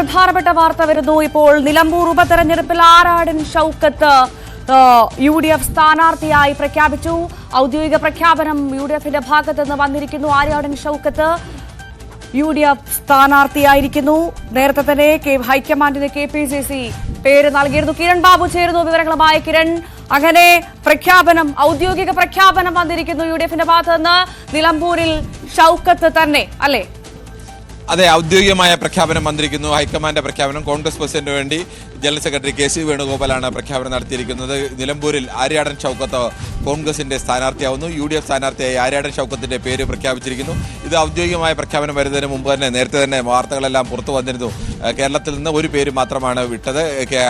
പ്രധാനപ്പെട്ട വാർത്ത വരുന്നു. ഇപ്പോൾ നിലമ്പൂർ ഉപതെരഞ്ഞെടുപ്പിൽ ആരാടൻ ഷൗക്കത്ത് UDF സ്ഥാനാർത്ഥിയായി പ്രഖ്യാപിച്ചു. ഔദ്യോഗിക പ്രഖ്യാപനം UDFന്റെ ഭാഗത്ത് നിന്ന് വന്നിരിക്കുന്നു. ആരാടൻ ഷൗക്കത്ത് UDF സ്ഥാനാർത്ഥിയായിരിക്കുന്നു. നേരത്തെ തന്നെ ഹൈക്കമാൻഡിന് KPCC പേര് നൽകിയിരുന്നു. കിരൺ ബാബു ചേരുന്നു വിവരങ്ങളുമായി. കിരൺ, അങ്ങനെ പ്രഖ്യാപനം, ഔദ്യോഗിക പ്രഖ്യാപനം വന്നിരിക്കുന്നു UDFന്റെ ഭാഗത്ത് നിന്ന്. നിലമ്പൂരിൽ ഷൗക്കത്ത് തന്നെ അല്ലേ? അതെ, ഔദ്യോഗികമായ പ്രഖ്യാപനം വന്നിരിക്കുന്നു. ഹൈക്കമാൻഡ് പ്രഖ്യാപനം. കോൺഗ്രസ് പ്രസിഡന്റിന് വേണ്ടി ജനറൽ സെക്രട്ടറി KC വേണുഗോപാലാണ് പ്രഖ്യാപനം നടത്തിയിരിക്കുന്നത്. നിലമ്പൂരിൽ ആര്യാടൻ ഷൗക്കത്ത് കോൺഗ്രസിന്റെ സ്ഥാനാർത്ഥിയാവുന്നു. UDF സ്ഥാനാർത്ഥിയായി ആര്യാടൻ ഷൗക്കത്തിന്റെ പേര് പ്രഖ്യാപിച്ചിരിക്കുന്നു. ഇത് ഔദ്യോഗികമായ പ്രഖ്യാപനം വരുന്നതിന് മുമ്പ് തന്നെ നേരത്തെ തന്നെ വാർത്തകളെല്ലാം പുറത്തു വന്നിരുന്നു. കേരളത്തിൽ നിന്ന് ഒരു പേര് മാത്രമാണ് വിട്ടത്,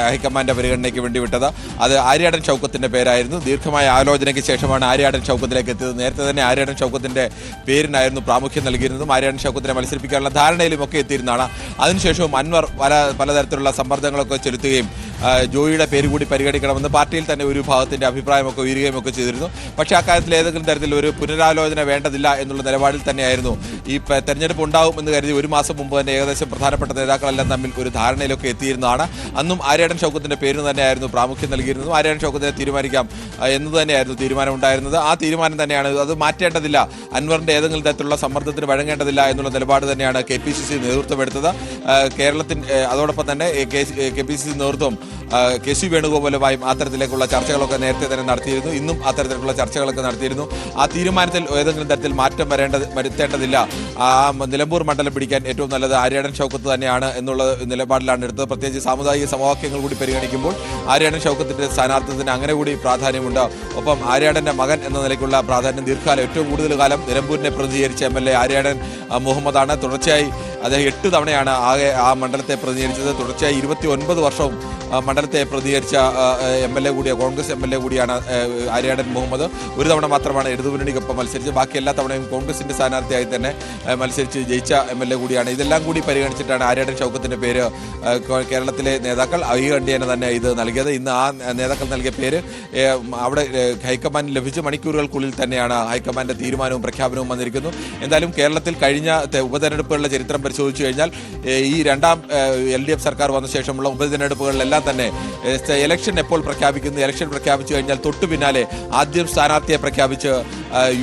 ഹൈക്കമാൻഡ് പരിഗണനയ്ക്ക് വേണ്ടി വിട്ടത്. അത് ആര്യാടൻ ഷൗക്കത്തിന്റെ പേരായിരുന്നു. ദീർഘമായ ആലോചനയ്ക്ക് ശേഷമാണ് ആര്യാടൻ ഷൗക്കത്തിലേക്ക് എത്തിയത്. നേരത്തെ തന്നെ ആര്യാടൻ ഷൗക്കത്തിന്റെ പേരിനായിരുന്നു പ്രാമുഖ്യം നൽകിയിരുന്നതും. ആര്യാടൻ ഷൗക്കത്തിനെ മത്സരിപ്പിക്കാനുള്ള ധാരണയിലും ഒക്കെ എത്തിയിരുന്നതാണ്. അതിനുശേഷവും അൻവർ പലതരത്തിലുള്ള സമ്മർദ്ദങ്ങളൊക്കെ ചെലുത്തുകയും ജോയിയുടെ പേര് കൂടി പരിഗണിക്കണമെന്ന് പാർട്ടിയിൽ തന്നെ ഒരു വിഭാഗത്തിന്റെ അഭിപ്രായമൊക്കെ ഉയരുകയും ഒക്കെ ചെയ്തിരുന്നു. പക്ഷേ അക്കാര്യത്തിൽ ഏതെങ്കിലും തരത്തിൽ ഒരു പുനരാലോചന വേണ്ടതില്ല എന്നുള്ള നിലപാടിൽ തന്നെയായിരുന്നു. ഈ തെരഞ്ഞെടുപ്പ് ഉണ്ടാവും എന്ന് കരുതി ഒരു മാസം മുമ്പ് തന്നെ ഏകദേശം പ്രധാനപ്പെട്ട നേതാക്കളെല്ലാം തമ്മിൽ ഒരു ധാരണയിലൊക്കെ എത്തിയിരുന്നതാണ്. അന്നും ആര്യാടൻ ഷൗക്കത്തിന്റെ പേരിന് തന്നെയായിരുന്നു പ്രാമുഖ്യം നൽകിയിരുന്നത്. ആര്യാടൻ ഷൗക്കത്തിനെ തീരുമാനിക്കാം എന്ന് തന്നെയായിരുന്നു തീരുമാനം ഉണ്ടായിരുന്നത്. ആ തീരുമാനം തന്നെയാണ്, അത് മാറ്റേണ്ടതില്ല, അൻവറിന്റെ ഏതെങ്കിലും തരത്തിലുള്ള സമ്മർദ്ദത്തിന് വഴങ്ങേണ്ടതില്ല എന്നുള്ള നിലപാട് തന്നെയാണ് KPCC നേതൃത്വം എടുത്തത്. അതോടൊപ്പം തന്നെ KPCC നേതൃത്വം KC വേണുഗോപാലുമായും അത്തരത്തിലേക്കുള്ള ചർച്ചകളൊക്കെ നേരത്തെ തന്നെ നടത്തിയിരുന്നു. ഇന്നും അത്തരത്തിലുള്ള ചർച്ചകളൊക്കെ നടത്തിയിരുന്നു. ആ തീരുമാനത്തിൽ ഏതെങ്കിലും തരത്തിൽ മാറ്റം വരുത്തേണ്ടതില്ല. നിലമ്പൂർ മണ്ഡലം പിടിക്കാൻ ഏറ്റവും നല്ലത് ആര്യാടൻ ഷൗക്കത്ത് തന്നെയാണ് എന്നുള്ള നിലപാടിലാണ് എടുത്തത്. പ്രത്യേകിച്ച് സാമുദായിക സമവാക്യങ്ങൾ കൂടി പരിഗണിക്കുമ്പോൾ ആര്യാടൻ ഷൗക്കത്തിന്റെ സ്ഥാനാർത്ഥിത്വത്തിന് അങ്ങനെ കൂടി പ്രാധാന്യമുണ്ട്. ഒപ്പം ആര്യാടന്റെ മകൻ എന്ന നിലയ്ക്കുള്ള പ്രാധാന്യം ദീർഘകാലം ഏറ്റവും കൂടുതൽ കാലം നിലമ്പൂരിനെ പ്രതിനിധീകരിച്ച MLA ആര്യാടൻ മുഹമ്മദാണ്. തുടർച്ചയായി അദ്ദേഹം 8 തവണയാണ് ആകെ ആ മണ്ഡലത്തെ പ്രതിനിധീകരിച്ചത്. തുടർച്ചയായി 29 വർഷവും മണ്ഡലത്തെ പ്രതിനിധീകരിച്ച MLA കൂടിയാണ്, കോൺഗ്രസ് MLA കൂടിയാണ് ആര്യാടൻ മുഹമ്മദ്. ഒരു തവണ മാത്രമാണ് ഇടതുമുന്നണിക്കൊപ്പം മത്സരിച്ചത്. ബാക്കി എല്ലാ തവണയും കോൺഗ്രസിന്റെ സ്ഥാനാർത്ഥിയായി തന്നെ മത്സരിച്ച് ജയിച്ച MLA കൂടിയാണ്. ഇതെല്ലാം കൂടി പരിഗണിച്ചിട്ടാണ് ആര്യാടൻ ഷൗക്കത്തിന്റെ പേര് കേരളത്തിലെ നേതാക്കൾ ഐകണ്ഠ്യേന തന്നെ ഇത് നൽകിയത്. ഇന്ന് ആ നേതാക്കൾ നൽകിയ പേര് അവിടെ ഹൈക്കമാൻഡിന് ലഭിച്ച മണിക്കൂറുകൾക്കുള്ളിൽ തന്നെയാണ് ഹൈക്കമാൻഡിന്റെ തീരുമാനവും പ്രഖ്യാപനവും വന്നിരിക്കുന്നു. എന്തായാലും കേരളത്തിൽ കഴിഞ്ഞ ഉപതെരഞ്ഞെടുപ്പുകളുടെ ചരിത്രം പരിശോധിച്ചു കഴിഞ്ഞാൽ ഈ രണ്ടാം LDF സർക്കാർ വന്ന ശേഷമുള്ള ഉപതെരഞ്ഞെടുപ്പുകളിലെല്ലാം തന്നെ ഇലക്ഷൻ എപ്പോൾ പ്രഖ്യാപിക്കുന്നു, ഇലക്ഷൻ പ്രഖ്യാപിച്ചു കഴിഞ്ഞാൽ തൊട്ടു പിന്നാലെ ആദ്യം സ്ഥാനാർത്ഥിയെ പ്രഖ്യാപിച്ച്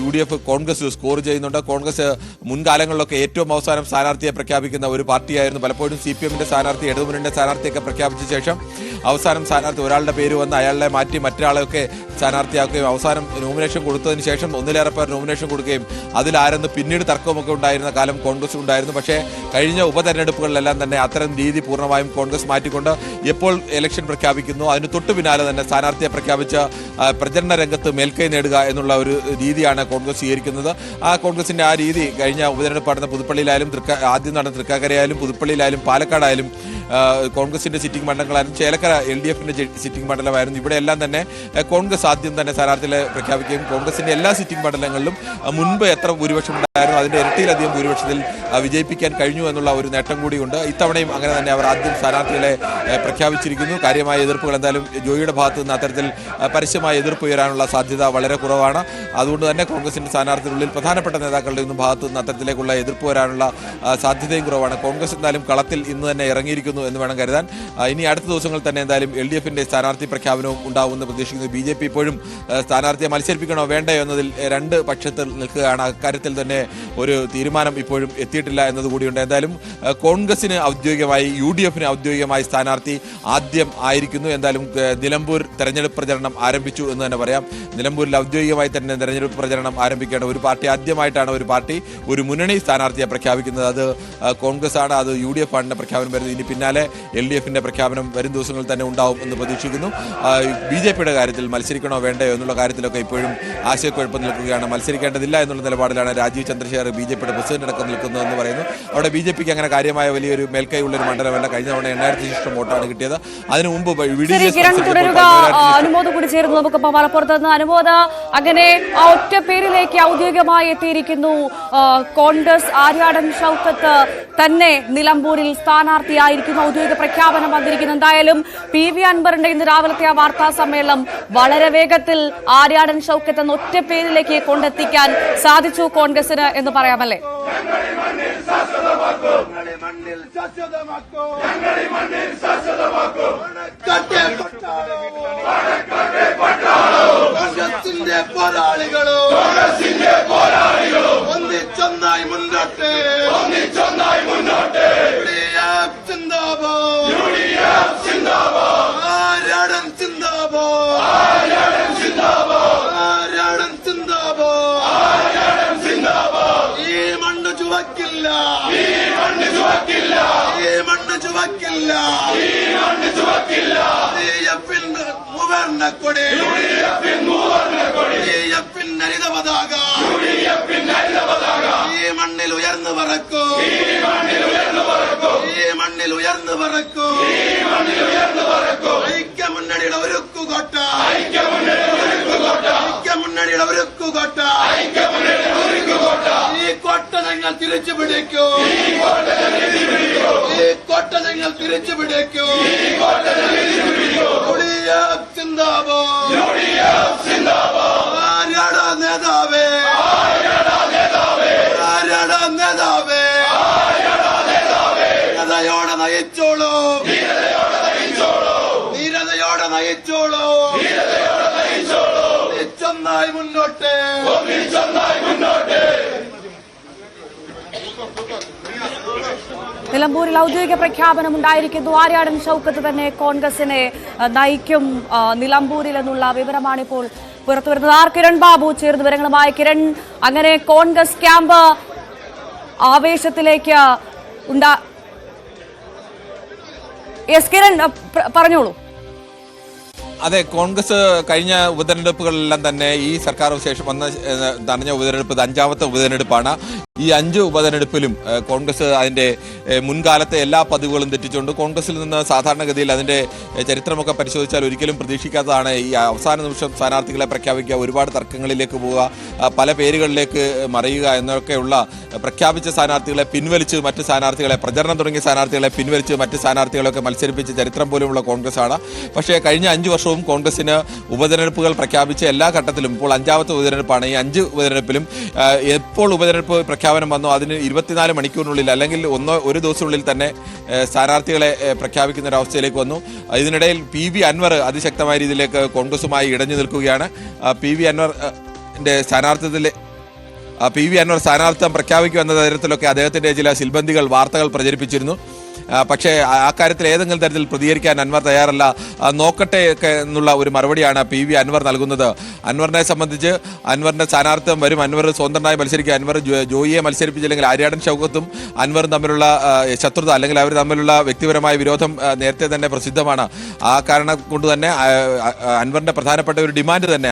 UDF കോൺഗ്രസ് സ്കോർ ചെയ്യുന്നുണ്ട്. കോൺഗ്രസ് മുൻകാലങ്ങളിലൊക്കെ ഏറ്റവും അവസാനം സ്ഥാനാർത്ഥിയെ പ്രഖ്യാപിക്കുന്ന ഒരു പാർട്ടിയായിരുന്നു. പലപ്പോഴും CPMന്റെ സ്ഥാനാർത്ഥി, ഇടതുമുന്നണിയുടെ സ്ഥാനാർത്ഥിയൊക്കെ പ്രഖ്യാപിച്ച ശേഷം അവസാനം സ്ഥാനാർത്ഥി ഒരാളുടെ പേര് വന്ന് അയാളെ മാറ്റി മറ്റൊരാളെയൊക്കെ സ്ഥാനാർത്ഥിയാക്കുകയും അവസാനം നോമിനേഷൻ കൊടുത്തതിന് ശേഷം ഒന്നിലേറെ പേർ നോമിനേഷൻ കൊടുക്കുകയും അതിലാരെന്ന് പിന്നീട് തർക്കമൊക്കെ ഉണ്ടായിരുന്ന കാലം കോൺഗ്രസ് ഉണ്ടായിരുന്നു. പക്ഷേ കഴിഞ്ഞ ഉപതെരഞ്ഞെടുപ്പുകളിലെല്ലാം തന്നെ അത്തരം രീതി പൂർണ്ണമായും കോൺഗ്രസ് മാറ്റിക്കൊണ്ട് എപ്പോൾ ഇലക്ഷൻ പ്രഖ്യാപിക്കുന്നു അതിന് തൊട്ടു പിന്നാലെ തന്നെ സ്ഥാനാർത്ഥിയെ പ്രഖ്യാപിച്ച പ്രചരണ രംഗത്ത് മേൽക്കൈ നേടുക എന്നുള്ള ഒരു രീതിയാണ് കോൺഗ്രസ് സ്വീകരിക്കുന്നത്. ആ കോൺഗ്രസിന്റെ ആ രീതി കഴിഞ്ഞ ഉപതെരഞ്ഞെടുപ്പ് നടന്ന പുതുപ്പള്ളിയിലായാലും ആദ്യം നടന്ന തൃക്കാക്കരയായാലും പുതുപ്പള്ളിയിലായാലും പാലക്കാടായാലും കോൺഗ്രസിന്റെ സിറ്റിംഗ് മണ്ഡലങ്ങളായിരുന്നു. ചേലക്കര LDFന്റെ സിറ്റിംഗ് മണ്ഡലമായിരുന്നു. ഇവിടെയെല്ലാം തന്നെ കോൺഗ്രസ് ആദ്യം തന്നെ സ്ഥാനാർത്ഥികളെ പ്രഖ്യാപിക്കുകയും കോൺഗ്രസിന്റെ എല്ലാ സിറ്റിംഗ് മണ്ഡലങ്ങളിലും മുൻപ് എത്ര ഭൂരിപക്ഷം ഉണ്ടായിരുന്നു അതിന്റെ ഇരട്ടിയിലധികം ഭൂരിപക്ഷത്തിൽ വിജയിപ്പിക്കാൻ കഴിഞ്ഞു എന്നുള്ള ഒരു നേട്ടം കൂടിയുണ്ട്. ഇത്തവണയും അങ്ങനെ തന്നെ അവർ ആദ്യം സ്ഥാനാർത്ഥികളെ പ്രഖ്യാപിച്ചിരിക്കുന്നു. കാര്യമായ എതിർപ്പുകൾ എന്തായാലും ജോയിയുടെ ഭാഗത്തു നിന്ന് അത്തരത്തിൽ പരസ്യമായ എതിർപ്പ് ഉയരാനുള്ള സാധ്യത വളരെ കുറവാണ്. അതുകൊണ്ട് തന്നെ കോൺഗ്രസിന്റെ സ്ഥാനാർത്ഥികളുള്ളിൽ പ്രധാനപ്പെട്ട നേതാക്കളുടെ ഒന്നും ഭാഗത്തു നിന്ന് അത്തരത്തിലേക്കുള്ള എതിർപ്പ് വരാനുള്ള സാധ്യതയും കുറവാണ്. കോൺഗ്രസ് എന്തായാലും കളത്തിൽ ഇന്ന് തന്നെ ഇറങ്ങിയിരിക്കുന്നു എന്ന് വേണം കരുതാൻ. ഇനി അടുത്ത ദിവസങ്ങളിൽ തന്നെ എന്തായാലും LDFന്റെ സ്ഥാനാർത്ഥി പ്രഖ്യാപനവും ഉണ്ടാവുമെന്ന് പ്രതീക്ഷിക്കുന്നു. BJP ഇപ്പോഴും സ്ഥാനാർത്ഥിയെ മത്സരിപ്പിക്കണോ വേണ്ടയോ എന്നതിൽ രണ്ട് പക്ഷത്തിൽ നിൽക്കുകയാണ്. അക്കാര്യത്തിൽ തന്നെ ഒരു തീരുമാനം ഇപ്പോഴും എത്തിയിട്ടില്ല എന്നതുകൂടിയുണ്ട്. എന്തായാലും കോൺഗ്രസിന് ഔദ്യോഗികമായി UDFന് ഔദ്യോഗികമായി സ്ഥാനാർത്ഥി ആദ്യം ആയിരിക്കുന്നു. എന്തായാലും നിലമ്പൂർ തെരഞ്ഞെടുപ്പ് പ്രചരണം ആരംഭിച്ചു എന്ന് തന്നെ പറയാം. നിലമ്പൂരിൽ ഔദ്യോഗികമായി തന്നെ തെരഞ്ഞെടുപ്പ് പ്രചരണം ആരംഭിക്കേണ്ട ഒരു പാർട്ടി ആദ്യമായിട്ടാണ് ഒരു മുന്നണി സ്ഥാനാർത്ഥിയെ പ്രഖ്യാപിക്കുന്നത്. അത് കോൺഗ്രസ് ആണ്, അത് UDF ആണ് പ്രഖ്യാപനം വരുന്നത്. ഇനി പിന്നാലെ LDFന്റെ പ്രഖ്യാപനം വരും ദിവസങ്ങളിൽ തന്നെ ഉണ്ടാവും എന്ന് പ്രതീക്ഷിക്കുന്നു. BJPയുടെ കാര്യത്തിൽ മത്സരിക്കണോ വേണ്ടയോ എന്നുള്ള കാര്യത്തിലൊക്കെ ഇപ്പോഴും ആശയക്കുഴപ്പം നിൽക്കുകയാണ്. മത്സരിക്കേണ്ടതില്ല എന്നുള്ള നിലപാടിലാണ് രാജീവ് ചന്ദ്രശേഖർ BJPയുടെ പ്രസിഡന്റ് അടക്കം നിൽക്കുന്നതെന്ന് പറയുന്നു. അവിടെ BJPക്ക് അങ്ങനെ കാര്യമായ വലിയൊരു മേൽക്കൈ ഉള്ള ഒരു മണ്ഡലമല്ല. കഴിഞ്ഞ തവണ 8000 വോട്ടാണ് കിട്ടിയത്. അതിനു മുമ്പ് അനുമോദ് കൂടി ചേർന്നു നമുക്ക് മലപ്പുറത്ത് നിന്ന്. അനുമോദ്, അങ്ങനെ ആ ഒറ്റ പേരിലേക്ക് ഔദ്യോഗികമായി എത്തിയിരിക്കുന്നു. കോൺഗ്രസ് ആര്യാടൻ ഷൗക്കത്ത് തന്നെ നിലമ്പൂരിൽ സ്ഥാനാർത്ഥിയായിരിക്കുന്നു. ഔദ്യോഗിക പ്രഖ്യാപനം വന്നിരിക്കുന്നു. എന്തായാലും PV അൻവറിന്റെ ഇന്ന് രാവിലത്തെ ആ വാർത്താ സമ്മേളനം വളരെ വേഗത്തിൽ ആര്യാടൻ ഷൗക്കത്ത് എന്ന ഒറ്റ പേരിലേക്ക് കൊണ്ടെത്തിക്കാൻ സാധിച്ചു കോൺഗ്രസിന് എന്ന് പറയാമല്ലേ? ശാശ്വതമാക്കൂ. അണക്കെട്ട് കോൺഗ്രസിന്റെ പോരാളികളോ ഒന്നിച്ചൊന്നായി മുന്നോട്ട്. UDF സിന്ദാബാദ്. ആര്യാടൻ സിന്ദാബാദ്. ആര്യാടൻ സിന്ദാബാദ്. ഈ മണ്ണ് ചുവക്കില്ല. DFിന്റെ മുവർണ്ണക്കൊടി. DFിന്റെ ഹരിത പതാക ഈ മണ്ണിൽ ഉയർന്നു പറക്കൂ. ഐക്യമുന്നണിയുടെ ഒരുക്കുകോട്ട. ഈ കോട്ട ഞങ്ങൾ തിരിച്ചു പിടിക്കൂ. UDF സിന്ദാബാദ്. ആര്യാടാ നേതാവേ. ധീരതയോടെ നയിച്ചോളൂ. ഒന്നിച്ചൊന്നായി മുന്നോട്ട്. നിലമ്പൂരിൽ ഔദ്യോഗിക പ്രഖ്യാപനം ഉണ്ടായിരിക്കുന്നു. ആര്യാടൻ ഷൗക്കത്ത് തന്നെ കോൺഗ്രസിനെ നയിക്കും നിലമ്പൂരിൽ എന്നുള്ള വിവരമാണിപ്പോൾ പുറത്തുവരുന്നത്. കിരൺ ബാബു ചേർന്ന് വിവരങ്ങളുമായി. കിരൺ, അങ്ങനെ കോൺഗ്രസ് ക്യാമ്പ് ആവേശത്തിലേക്ക് യെസ് കിരൺ, പറഞ്ഞോളൂ. അതെ, കോൺഗ്രസ് കഴിഞ്ഞ ഉപതെരഞ്ഞെടുപ്പുകളിലെല്ലാം തന്നെ ഈ സർക്കാർ ശേഷം വന്ന നടന്ന ഉപതെരഞ്ഞെടുപ്പ് ഇത് 5ാമത്തെ ഉപതെരഞ്ഞെടുപ്പാണ്. ഈ 5 ഉപതെരഞ്ഞെടുപ്പിലും കോൺഗ്രസ് അതിൻ്റെ മുൻകാലത്തെ എല്ലാ പതിവുകളും തെറ്റിച്ചുകൊണ്ട് കോൺഗ്രസിൽ നിന്ന് സാധാരണഗതിയിൽ അതിൻ്റെ ചരിത്രമൊക്കെ പരിശോധിച്ചാൽ ഒരിക്കലും പ്രതീക്ഷിക്കാത്തതാണ് ഈ അവസാന നിമിഷം സ്ഥാനാർത്ഥികളെ പ്രഖ്യാപിക്കുക, ഒരുപാട് തർക്കങ്ങളിലേക്ക് പോവുക, പല പേരുകളിലേക്ക് മറയുക എന്നൊക്കെയുള്ള പ്രഖ്യാപിച്ച സ്ഥാനാർത്ഥികളെ പിൻവലിച്ച് മറ്റ് സ്ഥാനാർത്ഥികളെ, പ്രചരണം തുടങ്ങിയ സ്ഥാനാർത്ഥികളെ പിൻവലിച്ച് മറ്റ് സ്ഥാനാർത്ഥികളൊക്കെ മത്സരിപ്പിച്ച ചരിത്രം പോലുമുള്ള കോൺഗ്രസ്സാണ്. പക്ഷേ കഴിഞ്ഞ 5 വർഷവും കോൺഗ്രസിന് ഉപതെരഞ്ഞെടുപ്പുകൾ പ്രഖ്യാപിച്ച എല്ലാ ഘട്ടത്തിലും ഇപ്പോൾ 5ാമത്തെ ഉപതെരഞ്ഞെടുപ്പാണ്. ഈ 5 ഉപതെരഞ്ഞെടുപ്പിലും എപ്പോൾ ഉപതെരഞ്ഞെടുപ്പ് പ്രഖ്യാപനം വന്നോ അതിന് 24 മണിക്കൂറിനുള്ളിൽ അല്ലെങ്കിൽ ഒരു ദിവസത്തിനുള്ളിൽ തന്നെ സ്ഥാനാർത്ഥികളെ പ്രഖ്യാപിക്കുന്ന ഒരവസ്ഥയിലേക്ക് വന്നു. ഇതിനിടയിൽ PV അൻവർ അതിശക്തമായ രീതിയിലേക്ക് കോൺഗ്രസുമായി ഇടഞ്ഞു നിൽക്കുകയാണ്. PV അൻവറിന്റെ സ്ഥാനാർത്ഥിത്വം പ്രഖ്യാപിക്കും എന്ന തരത്തിലൊക്കെ അദ്ദേഹത്തിന്റെ ചില സിൽബന്ധികൾ വാർത്തകൾ പ്രചരിപ്പിച്ചിരുന്നു. പക്ഷേ ആ കാര്യത്തിൽ ഏതെങ്കിലും തരത്തിൽ പ്രതികരിക്കാൻ അൻവർ തയ്യാറല്ല. നോക്കട്ടെ എന്നുള്ള ഒരു മറുപടിയാണ് PV അൻവർ നൽകുന്നത്. അൻവറിനെ സംബന്ധിച്ച് അൻവറിന്റെ സ്ഥാനാർത്ഥിത്വം വരും. അൻവർ സ്വതന്ത്രമായി മത്സരിക്കുക. അൻവർ ജോയിയെ മത്സരിപ്പിച്ചില്ലെങ്കിൽ ആര്യാടൻ ഷൗക്കത്തും അൻവറും തമ്മിലുള്ള ശത്രുത അല്ലെങ്കിൽ അവർ തമ്മിലുള്ള വ്യക്തിപരമായ വിരോധം നേരത്തെ തന്നെ പ്രസിദ്ധമാണ്. ആ കാരണം കൊണ്ട് തന്നെ അൻവറിന്റെ പ്രധാനപ്പെട്ട ഒരു ഡിമാൻഡ് തന്നെ